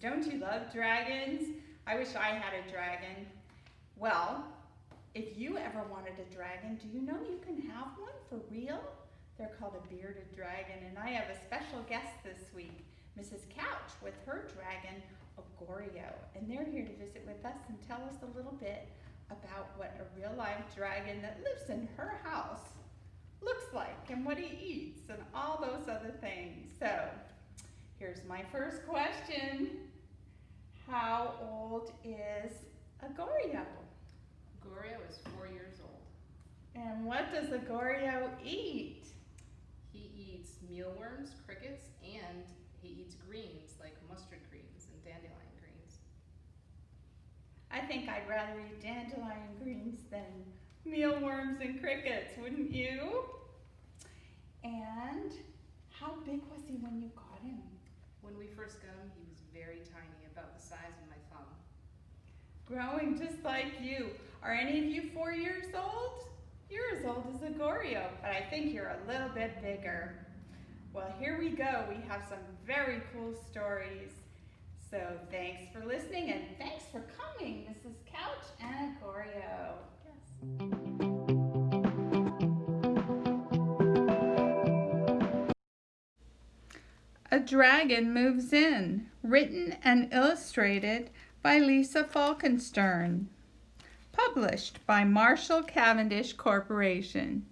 Don't you love dragons? I wish I had a dragon. Well, if you ever wanted a dragon, do you know you can have one for real? They're called a bearded dragon, and I have a special guest this week, Mrs. Couch, with her dragon, Agorio, and they're here to visit with us and tell us a little bit about what a real-life dragon that lives in her house looks like and what he eats and all those other things. So, here's my first question. How old is Agorio? Agorio is 4 years old. And what does Agorio eat? He eats mealworms, crickets, and he eats greens like mustard greens and dandelion greens. I think I'd rather eat dandelion greens than mealworms and crickets, wouldn't you? And how big was he when you got him? When we first got him, he was very tiny, about the size of my thumb. Growing just like you. Are any of you 4 years old? You're as old as Agorio, but I think you're a little bit bigger. Well, here we go. We have some very cool stories. So thanks for listening and thanks for coming, Mrs. Couch and Agorio. Yes. A Dragon Moves In, written and illustrated by Lisa Falkenstern. Published by Marshall Cavendish Corporation.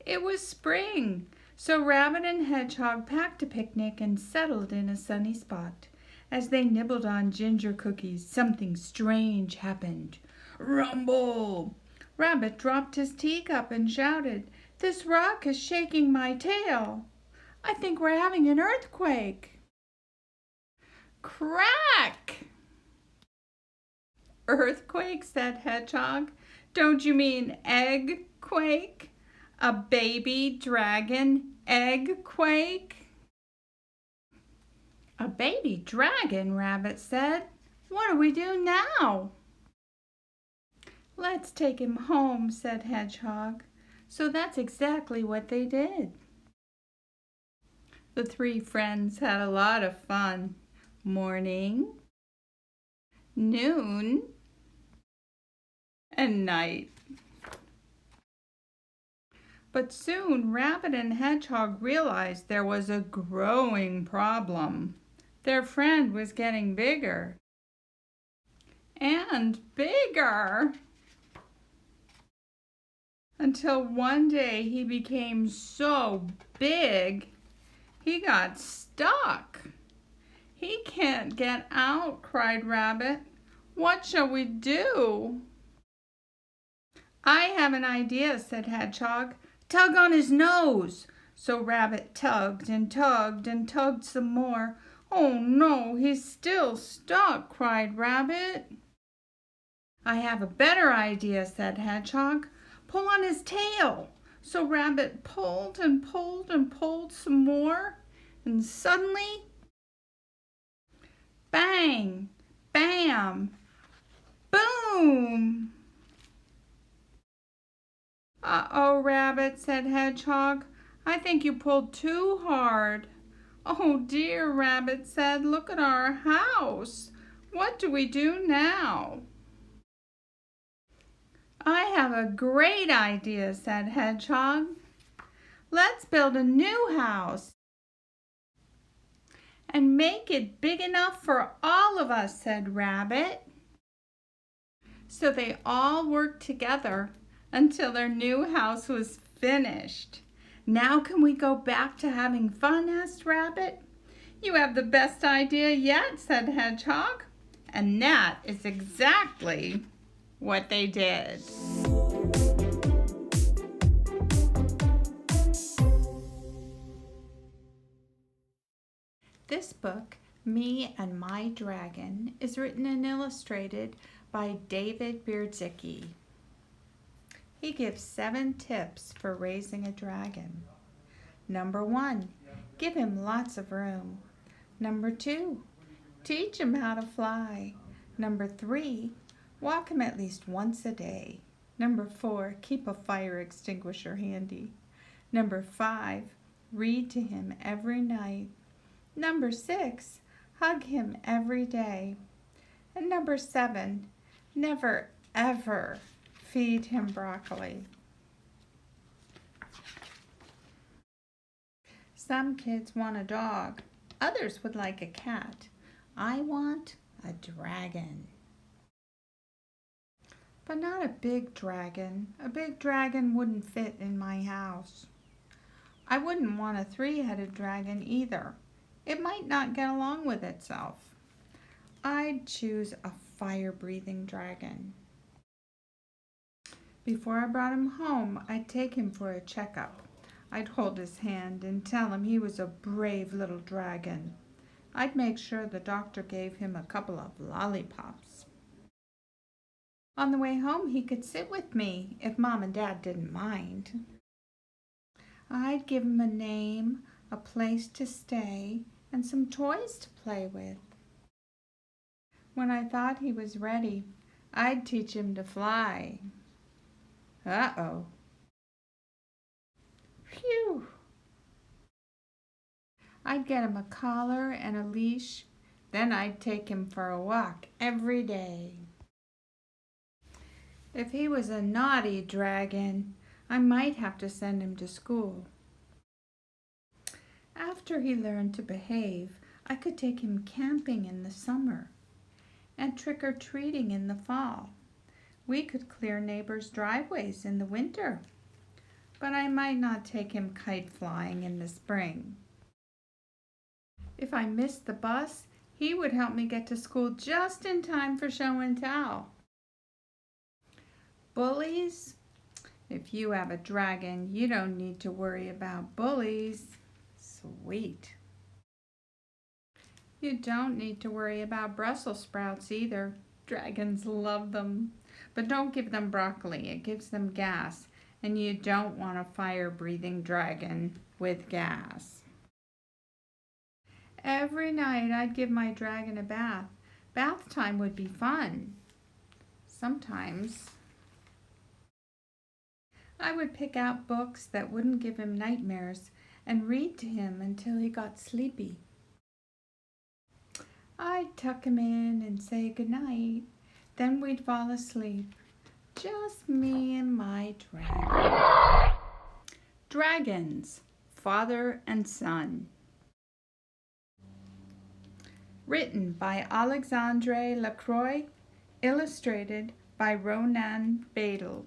It was spring, so Rabbit and Hedgehog packed a picnic and settled in a sunny spot. As they nibbled on ginger cookies, something strange happened. Rumble! Rabbit dropped his teacup and shouted, "This rock is shaking my tail. I think we're having an earthquake." Crack! Earthquake, said Hedgehog. Don't you mean egg-quake? A baby dragon egg-quake? A baby dragon, Rabbit said. What do we do now? Let's take him home, said Hedgehog. So that's exactly what they did. The three friends had a lot of fun. Morning, noon, and night. But soon Rabbit and Hedgehog realized there was a growing problem. Their friend was getting bigger and bigger until one day he became so big he got stuck. He can't get out, cried Rabbit. What shall we do? I have an idea, said Hedgehog. Tug on his nose. So Rabbit tugged and tugged and tugged some more. Oh no, he's still stuck, cried Rabbit. I have a better idea, said Hedgehog. Pull on his tail. So Rabbit pulled and pulled and pulled some more, and suddenly, bang, bam, boom! Uh-oh, Rabbit, said Hedgehog. I think you pulled too hard. Oh dear, Rabbit said, look at our house. What do we do now? I have a great idea, said Hedgehog. Let's build a new house and make it big enough for all of us, said Rabbit. So they all worked together until their new house was finished. Now can we go back to having fun, asked Rabbit. You have the best idea yet, said Hedgehog. And that is exactly what they did. This book, Me and My Dragon, is written and illustrated by David Bierdzycki. He gives 7 tips for raising a dragon. Number 1, give him lots of room. Number 2, teach him how to fly. Number 3, walk him at least once a day. Number 4, keep a fire extinguisher handy. Number 5, read to him every night. Number 6, Hug him every day. And number 7, never ever feed him broccoli. Some kids want a dog. Others would like a cat. I want a dragon. But not a big dragon. A big dragon wouldn't fit in my house. I wouldn't want a 3-headed dragon either. It might not get along with itself. I'd choose a fire-breathing dragon. Before I brought him home, I'd take him for a checkup. I'd hold his hand and tell him he was a brave little dragon. I'd make sure the doctor gave him a couple of lollipops. On the way home, he could sit with me if Mom and Dad didn't mind. I'd give him a name, a place to stay, and some toys to play with. When I thought he was ready, I'd teach him to fly. Uh-oh. Phew. I'd get him a collar and a leash, then I'd take him for a walk every day. If he was a naughty dragon, I might have to send him to school. After he learned to behave, I could take him camping in the summer and trick-or-treating in the fall. We could clear neighbors' driveways in the winter, but I might not take him kite flying in the spring. If I missed the bus, he would help me get to school just in time for show and tell. Bullies? If you have a dragon, you don't need to worry about bullies. Sweet. You don't need to worry about Brussels sprouts either. Dragons love them. But don't give them broccoli. It gives them gas. And you don't want a fire-breathing dragon with gas. Every night I'd give my dragon a bath. Bath time would be fun. Sometimes I would pick out books that wouldn't give him nightmares and read to him until he got sleepy. I'd tuck him in and say goodnight. Then we'd fall asleep. Just me and my dragon. Dragons, Father and Son. Written by Alexandre Lacroix, illustrated by Ronan Badel.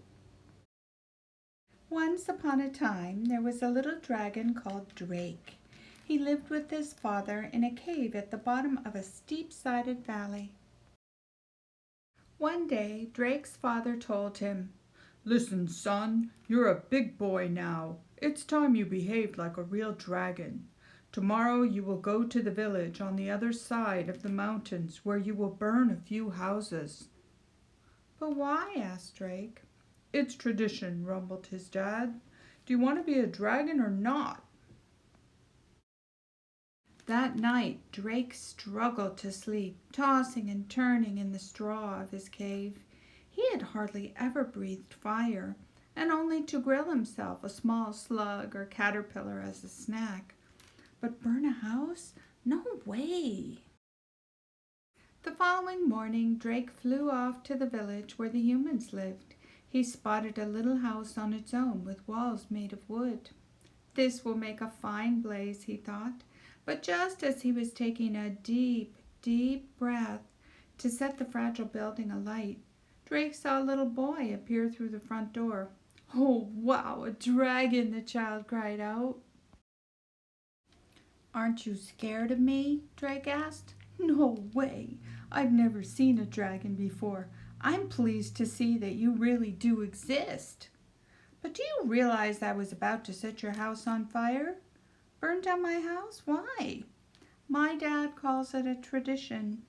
Once upon a time, there was a little dragon called Drake. He lived with his father in a cave at the bottom of a steep-sided valley. One day, Drake's father told him, "Listen, son, you're a big boy now. It's time you behaved like a real dragon. Tomorrow you will go to the village on the other side of the mountains where you will burn a few houses." "But why?" asked Drake. "It's tradition," rumbled his dad. "Do you want to be a dragon or not?" That night, Drake struggled to sleep, tossing and turning in the straw of his cave. He had hardly ever breathed fire, and only to grill himself a small slug or caterpillar as a snack. But burn a house? No way! The following morning, Drake flew off to the village where the humans lived. He spotted a little house on its own with walls made of wood. This will make a fine blaze, he thought. But just as he was taking a deep, deep breath to set the fragile building alight, Drake saw a little boy appear through the front door. "Oh, wow, a dragon!" the child cried out. "Aren't you scared of me?" Drake asked. "No way! I've never seen a dragon before. I'm pleased to see that you really do exist. But do you realize I was about to set your house on fire? Burn down my house? Why?" "My dad calls it a tradition."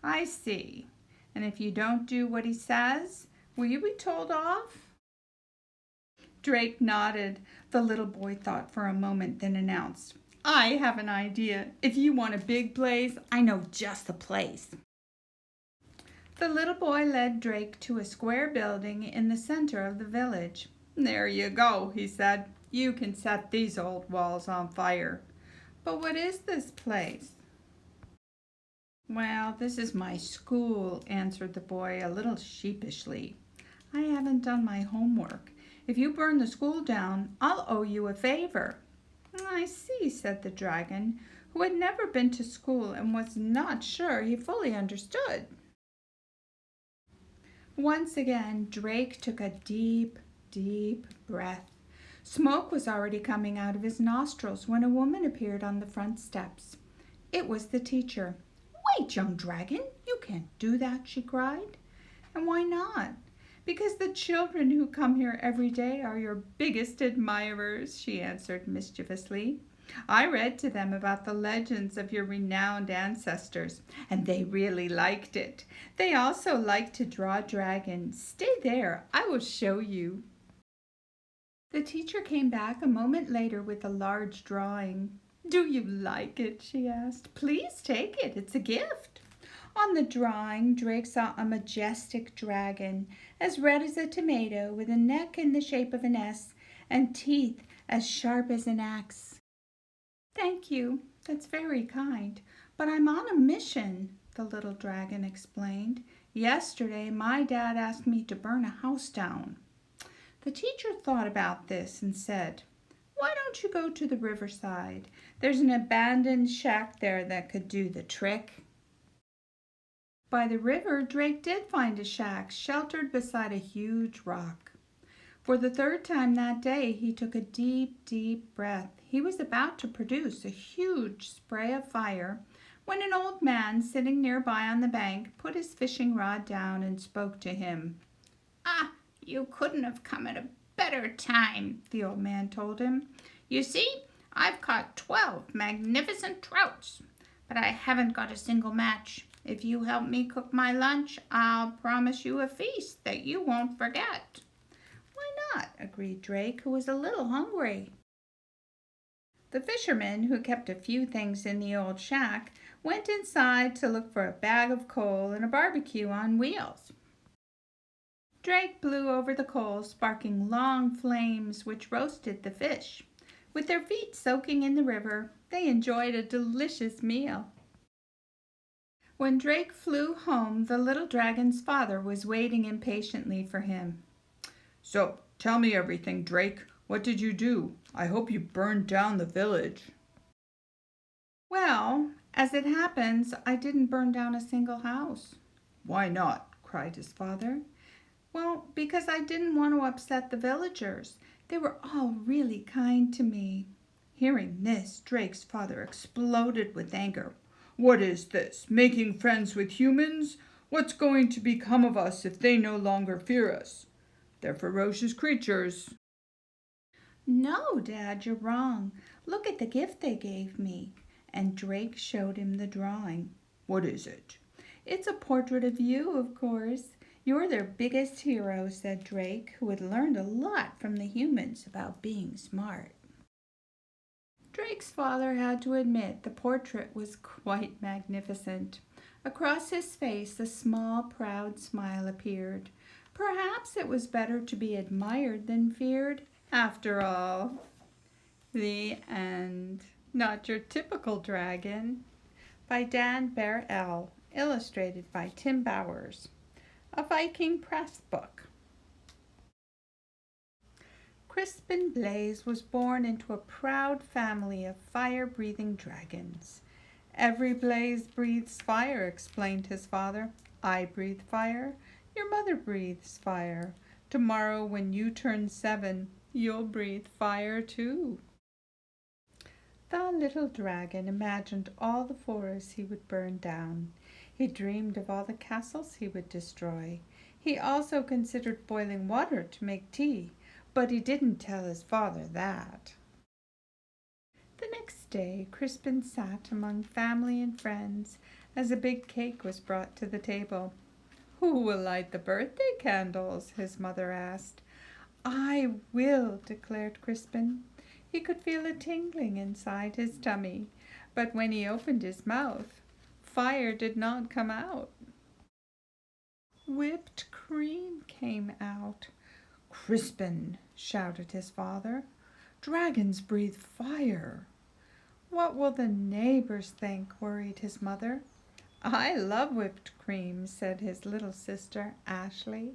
I see. And if you don't do what he says, will you be told off?" Drake nodded. The little boy thought for a moment, then announced, "I have an idea. If you want a big blaze, I know just the place." The little boy led Drake to a square building in the center of the village. "There you go," he said. "You can set these old walls on fire." "But what is this place?" Well, this is my school, answered the boy a little sheepishly. I haven't done my homework. If you burn the school down, I'll owe you a favor. I see, said the dragon, who had never been to school and was not sure he fully understood. Once again, Drake took a deep, deep breath. Smoke was already coming out of his nostrils when a woman appeared on the front steps. It was the teacher. Wait, young dragon, you can't do that, she cried. And why not? Because the children who come here every day are your biggest admirers, she answered mischievously. I read to them about the legends of your renowned ancestors, and they really liked it. They also like to draw dragons. Stay there, I will show you. The teacher came back a moment later with a large drawing. Do you like it? She asked. Please take it. It's a gift. On the drawing, Drake saw a majestic dragon, as red as a tomato, with a neck in the shape of an S and teeth as sharp as an axe. Thank you. That's very kind. But I'm on a mission, the little dragon explained. Yesterday, my dad asked me to burn a house down. The teacher thought about this and said, Why don't you go to the riverside? There's an abandoned shack there that could do the trick. By the river, Drake did find a shack sheltered beside a huge rock. For the third time that day, he took a deep, deep breath. He was about to produce a huge spray of fire when an old man sitting nearby on the bank put his fishing rod down and spoke to him. Ah, you couldn't have come at a better time, the old man told him. You see, I've caught 12 magnificent trouts, but I haven't got a single match. If you help me cook my lunch, I'll promise you a feast that you won't forget. Why not? Agreed Drake, who was a little hungry. The fisherman, who kept a few things in the old shack, went inside to look for a bag of coal and a barbecue on wheels. Drake blew over the coals, sparking long flames which roasted the fish. With their feet soaking in the river, they enjoyed a delicious meal. When Drake flew home, the little dragon's father was waiting impatiently for him. So, tell me everything, Drake. What did you do? I hope you burned down the village. Well, as it happens, I didn't burn down a single house. Why not? Cried his father. Well, because I didn't want to upset the villagers. They were all really kind to me. Hearing this, Drake's father exploded with anger. What is this? Making friends with humans? What's going to become of us if they no longer fear us? They're ferocious creatures. No, Dad, you're wrong. Look at the gift they gave me. And Drake showed him the drawing. What is it? It's a portrait of you, of course. You're their biggest hero, said Drake, who had learned a lot from the humans about being smart. Drake's father had to admit the portrait was quite magnificent. Across his face a small, proud smile appeared. Perhaps it was better to be admired than feared, after all. The end. Not Your Typical Dragon by Dan Barrell, illustrated by Tim Bowers. A Viking Press book. Crispin Blaze was born into a proud family of fire-breathing dragons. Every blaze breathes fire, explained his father. I breathe fire. Your mother breathes fire. Tomorrow, when you turn 7, you'll breathe fire too. The little dragon imagined all the forests he would burn down. He dreamed of all the castles he would destroy. He also considered boiling water to make tea, but he didn't tell his father that. The next day, Crispin sat among family and friends as a big cake was brought to the table. Who will light the birthday candles? His mother asked. I will, declared Crispin. He could feel a tingling inside his tummy, but when he opened his mouth, fire did not come out. Whipped cream came out. Crispin, shouted his father. Dragons breathe fire. What will the neighbors think? Worried his mother. I love whipped cream, said his little sister, Ashley.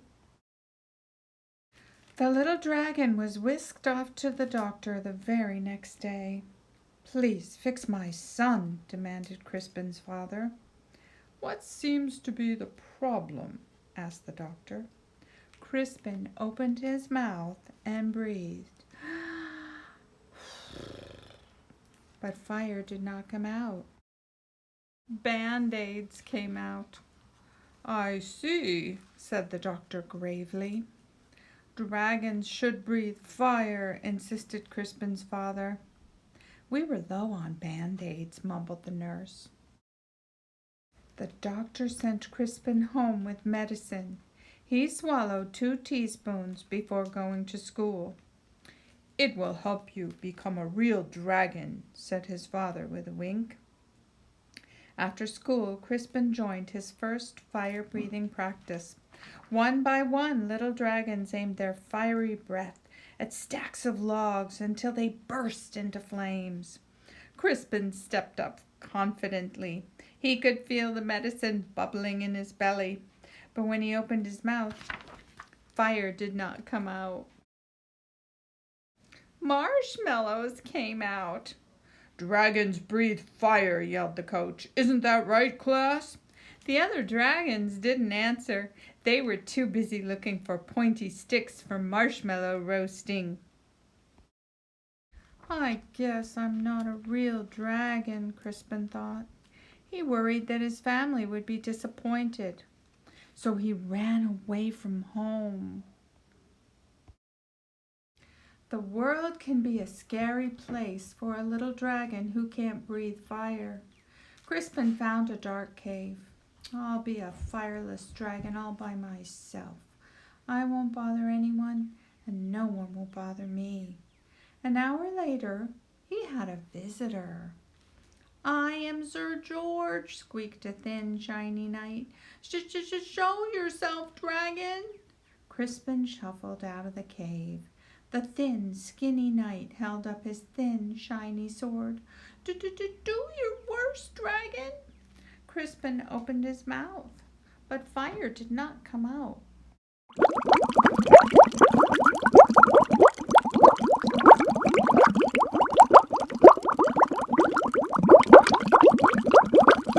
The little dragon was whisked off to the doctor the very next day. Please fix my son, demanded Crispin's father. What seems to be the problem? Asked the doctor. Crispin opened his mouth and breathed. But fire did not come out. Band-aids came out. I see, said the doctor gravely. Dragons should breathe fire, insisted Crispin's father. We were low on band-aids, mumbled the nurse. The doctor sent Crispin home with medicine. He swallowed 2 teaspoons before going to school. It will help you become a real dragon, said his father with a wink. After school, Crispin joined his first fire-breathing practice. One by one, little dragons aimed their fiery breath at stacks of logs until they burst into flames. Crispin stepped up confidently. He could feel the medicine bubbling in his belly, but when he opened his mouth, fire did not come out. Marshmallows came out. Dragons breathe fire, yelled the coach. Isn't that right, class? The other dragons didn't answer. They were too busy looking for pointy sticks for marshmallow roasting. I guess I'm not a real dragon, Crispin thought. He worried that his family would be disappointed. So he ran away from home. The world can be a scary place for a little dragon who can't breathe fire. Crispin found a dark cave. I'll be a fireless dragon all by myself. I won't bother anyone, and no one will bother me. An hour later, he had a visitor. I am Sir George, squeaked a thin, shiny knight. Show yourself, dragon. Crispin shuffled out of the cave. The thin, skinny knight held up his thin, shiny sword. Do your worst, dragon. Crispin opened his mouth, but fire did not come out.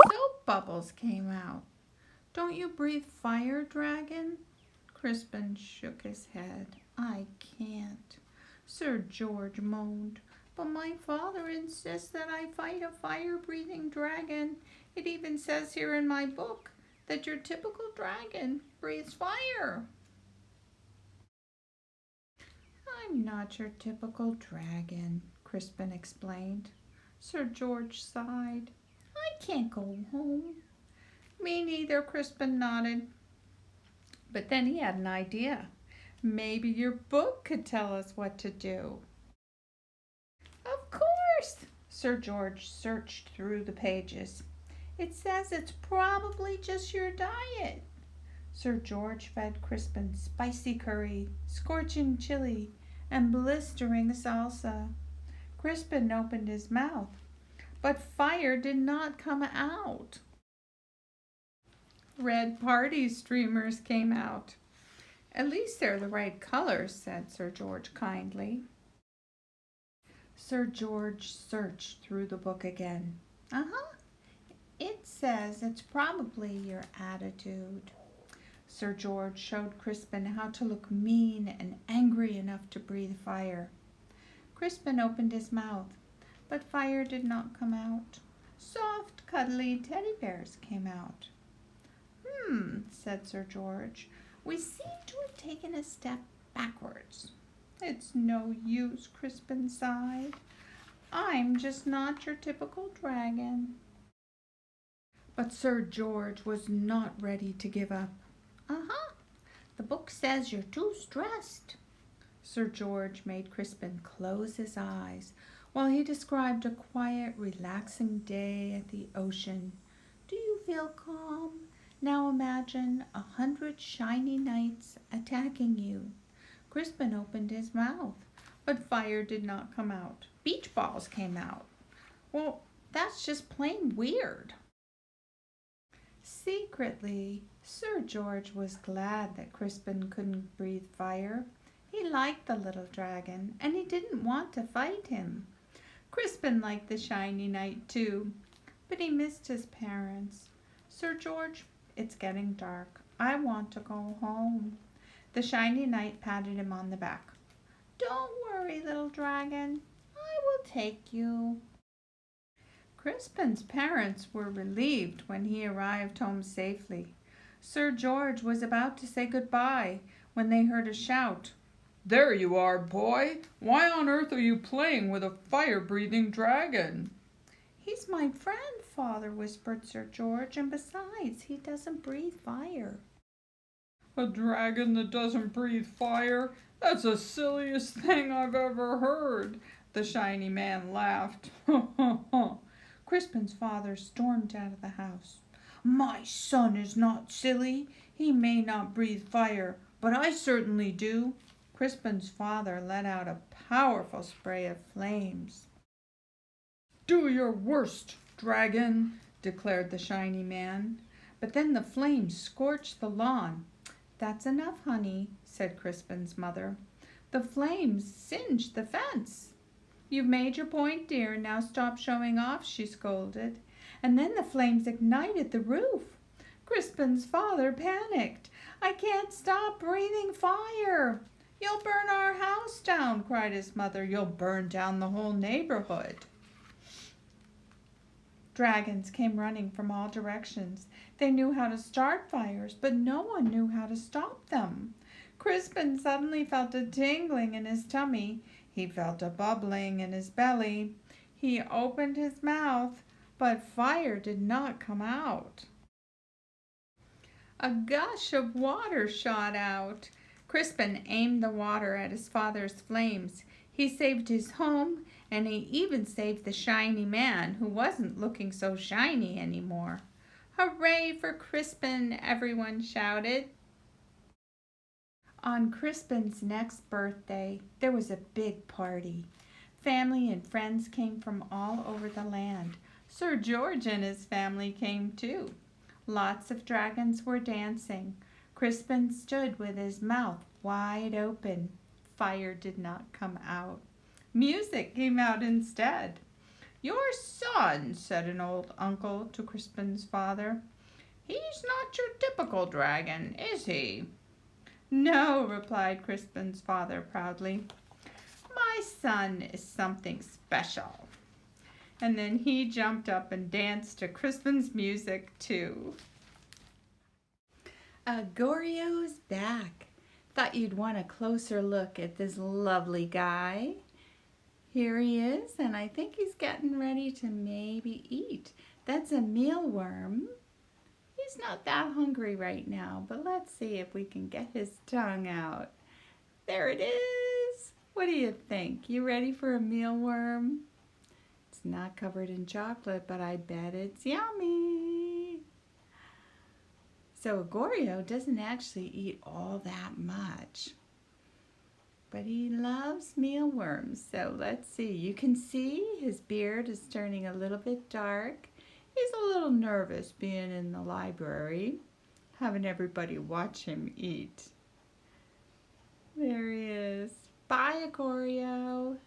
Soap bubbles came out. Don't you breathe fire, dragon? Crispin shook his head. I can't. Sir George moaned. But my father insists that I fight a fire-breathing dragon. It even says here in my book that your typical dragon breathes fire. I'm not your typical dragon, Crispin explained. Sir George sighed. I can't go home. Me neither, Crispin nodded. But then he had an idea. Maybe your book could tell us what to do. Of course! Sir George searched through the pages. It says it's probably just your diet. Sir George fed Crispin spicy curry, scorching chili, and blistering salsa. Crispin opened his mouth, but fire did not come out. Red party streamers came out. At least they're the right color, said Sir George kindly. Sir George searched through the book again. It says it's probably your attitude. Sir George showed Crispin how to look mean and angry enough to breathe fire. Crispin opened his mouth, but fire did not come out. Soft, cuddly teddy bears came out. Said Sir George. We seem to have taken a step backwards. It's no use, Crispin sighed. I'm just not your typical dragon. But Sir George was not ready to give up. The book says you're too stressed. Sir George made Crispin close his eyes while he described a quiet, relaxing day at the ocean. Do you feel calm? Now imagine 100 shiny knights attacking you. Crispin opened his mouth, but fire did not come out. Beach balls came out. Well, that's just plain weird. Secretly, Sir George was glad that Crispin couldn't breathe fire. He liked the little dragon, and he didn't want to fight him. Crispin liked the shiny knight too, but he missed his parents. Sir George, it's getting dark. I want to go home. The shiny knight patted him on the back. Don't worry, little dragon. I will take you. Crispin's parents were relieved when he arrived home safely. Sir George was about to say goodbye when they heard a shout. There you are, boy! Why on earth are you playing with a fire-breathing dragon? He's my friend, Father, whispered Sir George, and besides, he doesn't breathe fire. A dragon that doesn't breathe fire? That's the silliest thing I've ever heard. The shiny man laughed. Crispin's father stormed out of the house. My son is not silly. He may not breathe fire, but I certainly do. Crispin's father let out a powerful spray of flames. Do your worst, dragon, declared the shiny man. But then the flames scorched the lawn. That's enough, honey, said Crispin's mother. The flames singed the fence. You've made your point, dear. Now stop showing off, she scolded. And then the flames ignited the roof. Crispin's father panicked. I can't stop breathing fire. You'll burn our house down, cried his mother. You'll burn down the whole neighborhood. Dragons came running from all directions. They knew how to start fires, but no one knew how to stop them. Crispin suddenly felt a tingling in his tummy. He felt a bubbling in his belly. He opened his mouth, but fire did not come out. A gush of water shot out. Crispin aimed the water at his father's flames. He saved his home, and he even saved the shiny man, who wasn't looking so shiny anymore. Hooray for Crispin, everyone shouted. On Crispin's next birthday, there was a big party. Family and friends came from all over the land. Sir George and his family came too. Lots of dragons were dancing. Crispin stood with his mouth wide open. Fire did not come out. Music came out instead. Your son, said an old uncle to Crispin's father. He's not your typical dragon, is he? No, replied Crispin's father proudly. My son is something special. And then he jumped up and danced to Crispin's music too. Gorio's back. Thought you'd want a closer look at this lovely guy. Here he is, and I think he's getting ready to maybe eat. That's a mealworm. He's not that hungry right now, but let's see if we can get his tongue out. There it is. What do you think? You ready for a mealworm? It's not covered in chocolate, but I bet it's yummy. So Gorio doesn't actually eat all that much, but he loves mealworms. So let's see. You can see his beard is turning a little bit dark. He's a little nervous being in the library, having everybody watch him eat. There he is. Bye, Gorio.